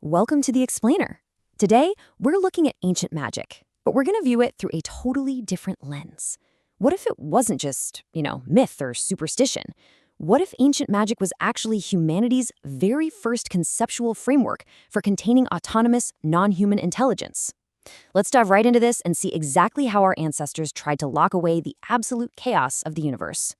Welcome to the Explainer. Today, we're looking at ancient magic, but we're going to view it through a totally different lens. What if it wasn't just, myth or superstition? What if ancient magic was actually humanity's very first conceptual framework for containing autonomous, non-human intelligence? Let's dive right into this and see exactly how our ancestors tried to lock away the absolute chaos of the universe.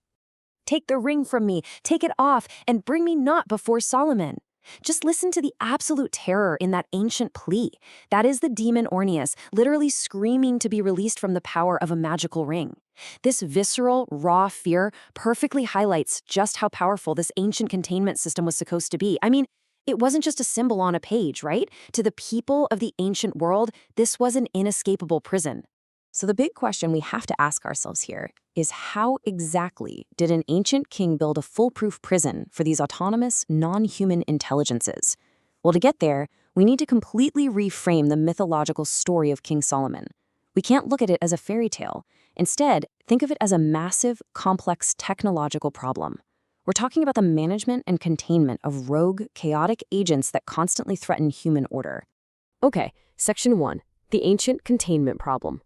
Take the ring from me, take it off, and bring me not before Solomon. Just listen to the absolute terror in that ancient plea. That is the demon Ornias, literally screaming to be released from the power of a magical ring. This visceral, raw fear perfectly highlights just how powerful this ancient containment system was supposed to be. I mean, it wasn't just a symbol on a page, right? To the people of the ancient world, this was an inescapable prison. So the big question we have to ask ourselves here is how exactly did an ancient king build a foolproof prison for these autonomous, non-human intelligences? Well, to get there, we need to completely reframe the mythological story of King Solomon. We can't look at it as a fairy tale. Instead, think of it as a massive, complex technological problem. We're talking about the management and containment of rogue, chaotic agents that constantly threaten human order. Okay, Section 1, the ancient containment problem.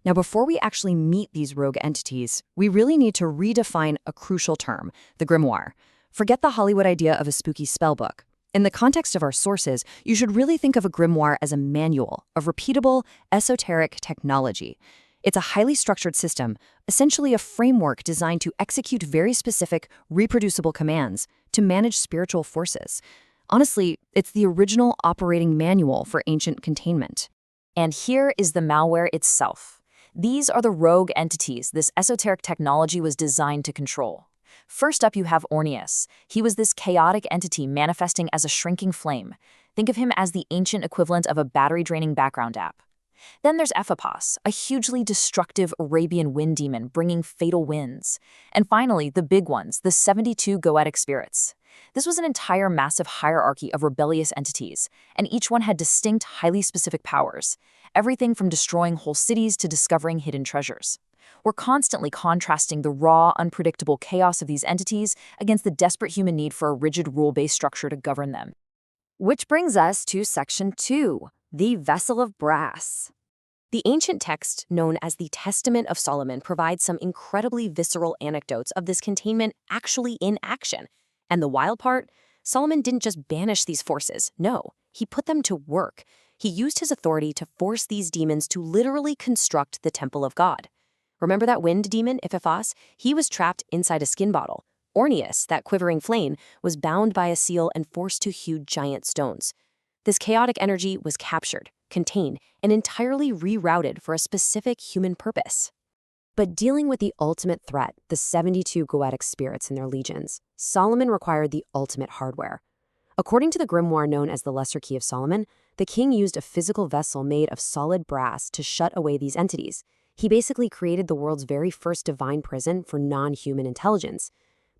Now, before we actually meet these rogue entities, we really need to redefine a crucial term, the grimoire. Forget the Hollywood idea of a spooky spellbook. In the context of our sources, you should really think of a grimoire as a manual of repeatable, esoteric technology. It's a highly structured system, essentially a framework designed to execute very specific, reproducible commands to manage spiritual forces. Honestly, it's the original operating manual for ancient containment. And here is the malware itself. These are the rogue entities this esoteric technology was designed to control. First up, you have Ornias. He was this chaotic entity manifesting as a shrinking flame. Think of him as the ancient equivalent of a battery-draining background app. Then there's Ephippas, a hugely destructive Arabian wind demon bringing fatal winds. And finally, the big ones, the 72 Goetic spirits. This was an entire massive hierarchy of rebellious entities, and each one had distinct, highly specific powers. Everything from destroying whole cities to discovering hidden treasures. We're constantly contrasting the raw, unpredictable chaos of these entities against the desperate human need for a rigid rule-based structure to govern them. Which brings us to Section 2, the vessel of brass. The ancient text, known as the Testament of Solomon, provides some incredibly visceral anecdotes of this containment actually in action. And the wild part? Solomon didn't just banish these forces. No, he put them to work. He used his authority to force these demons to literally construct the temple of God. Remember that wind demon, Ephippas? He was trapped inside a skin bottle. Ornias, that quivering flame, was bound by a seal and forced to hew giant stones. This chaotic energy was captured, contained, and entirely rerouted for a specific human purpose. But dealing with the ultimate threat, the 72 Goetic spirits and their legions, Solomon required the ultimate hardware. According to the grimoire known as the Lesser Key of Solomon, the king used a physical vessel made of solid brass to shut away these entities. He basically created the world's very first divine prison for non-human intelligence.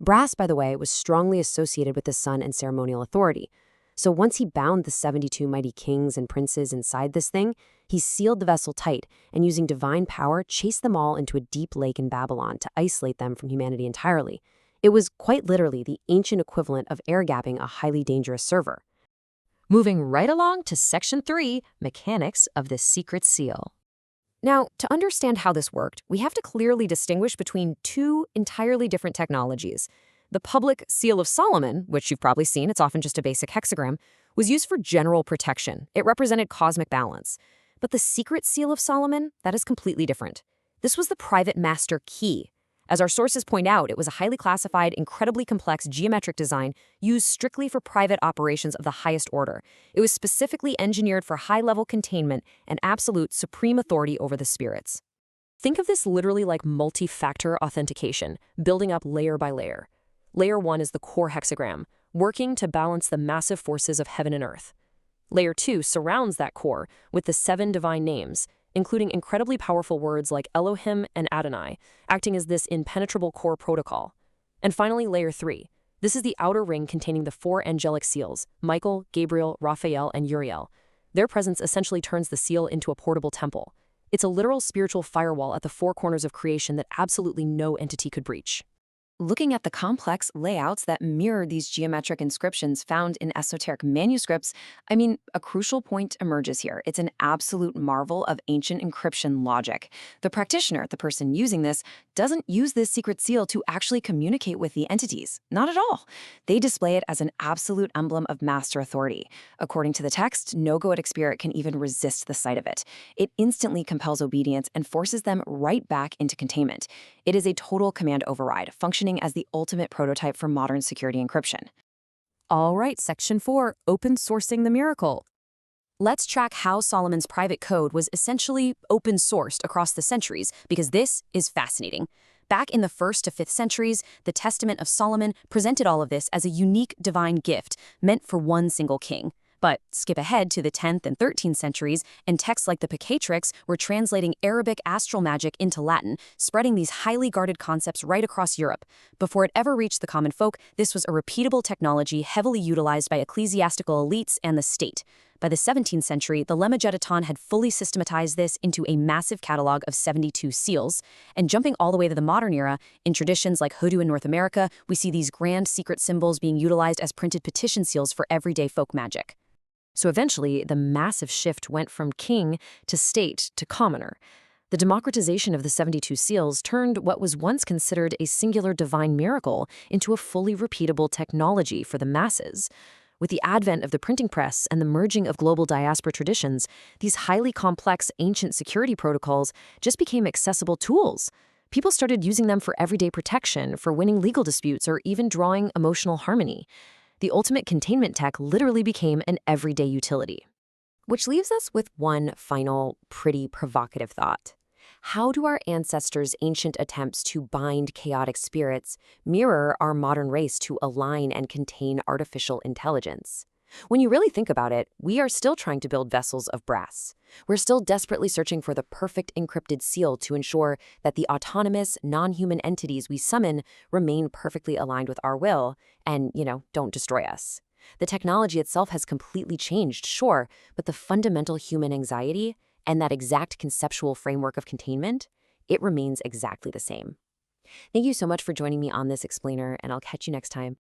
Brass, by the way, was strongly associated with the sun and ceremonial authority. So once he bound the 72 mighty kings and princes inside this thing, he sealed the vessel tight and using divine power chased them all into a deep lake in Babylon to isolate them from humanity entirely. It was quite literally the ancient equivalent of air-gapping a highly dangerous server. Moving right along to Section 3, Mechanics of the Secret Seal. Now, to understand how this worked, we have to clearly distinguish between two entirely different technologies. The public Seal of Solomon, which you've probably seen, it's often just a basic hexagram, was used for general protection. It represented cosmic balance. But the secret Seal of Solomon, that is completely different. This was the private master key. As our sources point out, it was a highly classified, incredibly complex geometric design used strictly for private operations of the highest order. It was specifically engineered for high-level containment and absolute supreme authority over the spirits. Think of this literally like multi-factor authentication, building up layer by layer. Layer 1 is the core hexagram, working to balance the massive forces of heaven and earth. Layer 2 surrounds that core with the 7 divine names, including incredibly powerful words like Elohim and Adonai, acting as this impenetrable core protocol. And finally, Layer 3. This is the outer ring containing the 4 angelic seals, Michael, Gabriel, Raphael, and Uriel. Their presence essentially turns the seal into a portable temple. It's a literal spiritual firewall at the 4 corners of creation that absolutely no entity could breach. Looking at the complex layouts that mirror these geometric inscriptions found in esoteric manuscripts, a crucial point emerges here. It's an absolute marvel of ancient encryption logic. The practitioner, the person using this, doesn't use this secret seal to actually communicate with the entities. Not at all. They display it as an absolute emblem of master authority. According to the text, no Goetic spirit can even resist the sight of it. It instantly compels obedience and forces them right back into containment. It is a total command override, functioning as the ultimate prototype for modern security encryption. All right, Section 4, Open Sourcing the Miracle. Let's track how Solomon's private code was essentially open-sourced across the centuries, because this is fascinating. Back in the 1st to 5th centuries, the Testament of Solomon presented all of this as a unique divine gift meant for one single king. But skip ahead to the 10th and 13th centuries, and texts like the Picatrix were translating Arabic astral magic into Latin, spreading these highly guarded concepts right across Europe. Before it ever reached the common folk, this was a repeatable technology heavily utilized by ecclesiastical elites and the state. By the 17th century, the Lemma had fully systematized this into a massive catalog of 72 seals. And jumping all the way to the modern era, in traditions like Hoodoo in North America, we see these grand secret symbols being utilized as printed petition seals for everyday folk magic. So eventually, the massive shift went from king to state to commoner. The democratization of the 72 seals turned what was once considered a singular divine miracle into a fully repeatable technology for the masses. With the advent of the printing press and the merging of global diaspora traditions, these highly complex ancient security protocols just became accessible tools. People started using them for everyday protection, for winning legal disputes, or even drawing emotional harmony. The ultimate containment tech literally became an everyday utility. Which leaves us with one final, pretty provocative thought. How do our ancestors' ancient attempts to bind chaotic spirits mirror our modern race to align and contain artificial intelligence? When you really think about it, we are still trying to build vessels of brass. We're still desperately searching for the perfect encrypted seal to ensure that the autonomous, non-human entities we summon remain perfectly aligned with our will and, don't destroy us. The technology itself has completely changed, sure, but the fundamental human anxiety and that exact conceptual framework of containment, it remains exactly the same. Thank you so much for joining me on this explainer, and I'll catch you next time.